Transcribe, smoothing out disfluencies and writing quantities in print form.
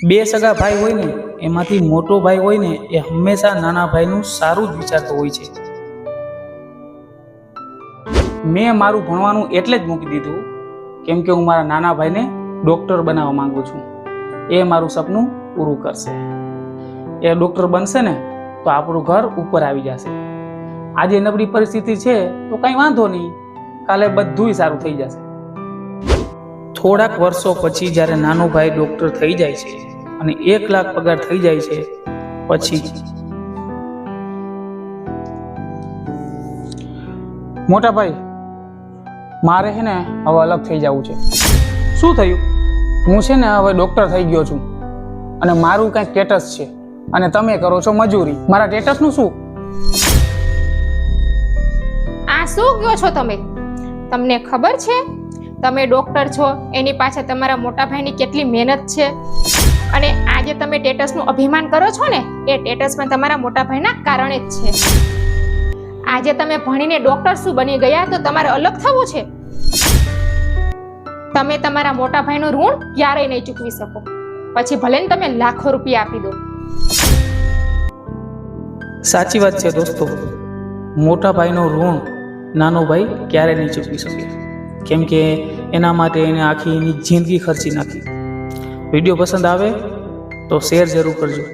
બે સગા ભાઈ હોય ને એમાંથી મોટો ભાઈ હોય ને એ હંમેશા નાના ભાઈનું સારું જ વિચારતો હોય છે. મેં મારું ભણવાનું એટલે જ મૂકી દીધું કેમ કે હું મારા નાના ભાઈને ડૉક્ટર બનાવવા માંગુ છું. એ મારું સપનું પૂરું કરશે. એ ડૉક્ટર બનશે ને તો આપણું ઘર ઉપર આવી જશે. આજે નબળી પરિસ્થિતિ છે તો કંઈ વાંધો નહીં, કાલે બધુંય સારું થઈ જશે. થોડાક વર્ષો પછી જ્યારે નાનો ભાઈ ડૉક્ટર થઈ જાય છે અને 1 લાખ પગાર થઈ જાય છે પછી મોટા ભાઈ મારે છે ને હવે અલગ થઈ જવું છે. શું થયું? હું છે ને હવે ડૉક્ટર થઈ ગયો છું અને મારું કાંઈક સ્ટેટસ છે અને તમે કરો છો મજૂરી. મારા સ્ટેટસનું શું? આ શું કહો છો તમે? તમને ખબર છે તમે ડોક્ટર છો એની પાછળ તમારા મોટા ભાઈની કેટલી મહેનત છે? અને આજે તમે સ્ટેટસનું અભિમાન કરો છો ને એ સ્ટેટસમાં તમારા મોટા ભાઈના કારણે જ છે. આજે તમે ભણીને ડોક્ટર શું બની ગયા તો તમારે અલગ થવું છે. તમે તમારા મોટા ભાઈનું ઋણ ક્યારેય નહીં ચૂકવી શકો, પછી ભલે ને તમે લાખો રૂપિયા આપી દો. સાચી વાત છે દોસ્તો. મોટા ભાઈનો ઋણ નાનો ભાઈ ક્યારે નહીં ચૂકવી શકે કેમ કે એના માટે એને આખી એની જિંદગી ખર્ચી નાખી. વિડીયો પસંદ આવે તો શેર જરૂર કરજો.